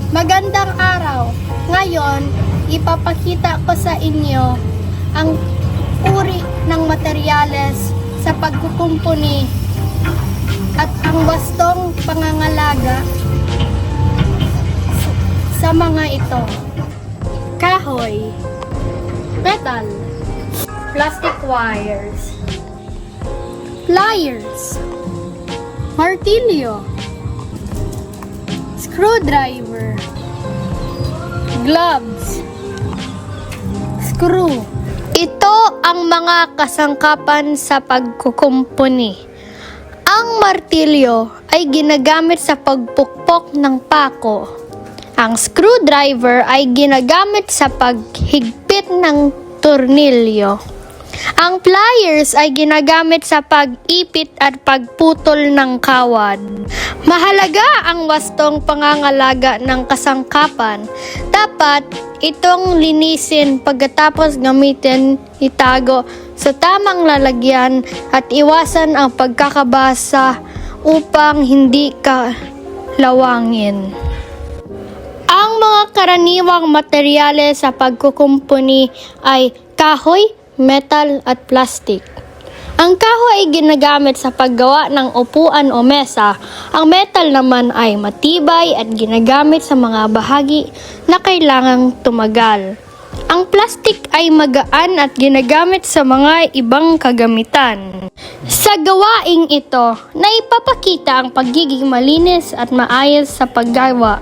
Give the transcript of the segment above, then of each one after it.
Magandang araw! Ngayon, ipapakita ko sa inyo ang uri ng materyales sa pagkukumpuni at ang wastong pangangalaga sa mga ito. Kahoy, metal, plastic wires, pliers, martilyo, screwdriver, gloves, screw. Ito ang mga kasangkapan sa pagkukumpuni. Ang martilyo ay ginagamit sa pagpukpok ng pako. Ang screwdriver ay ginagamit sa paghigpit ng tornilyo. Ang pliers ay ginagamit sa pag-ipit at pagputol ng kawad. Mahalaga ang wastong pangangalaga ng kasangkapan. Dapat itong linisin pagkatapos gamitin, itago sa tamang lalagyan at iwasan ang pagkakabasa upang hindi kalawangin. Ang mga karaniwang materyales sa pagkukumpuni ay kahoy, metal at plastic. Ang kahoy ay ginagamit sa paggawa ng upuan o mesa. Ang metal naman ay matibay at ginagamit sa mga bahagi na kailangang tumagal. Ang plastic ay magaan at ginagamit sa mga ibang kagamitan. Sa gawaing ito, naipapakita ang pagiging malinis at maayos sa paggawa.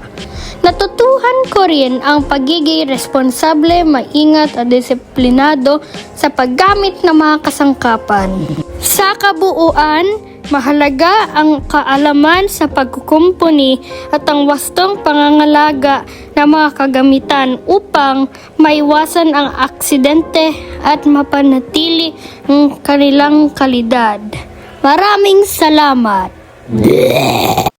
Natutuhan ko rin ang pagiging responsable, maingat at disiplinado sa paggamit ng mga kasangkapan. Sa kabuuan, mahalaga ang kaalaman sa pagkukumpuni at ang wastong pangangalaga ng mga kagamitan upang maiwasan ang aksidente at mapanatili ang kanilang kalidad. Maraming salamat!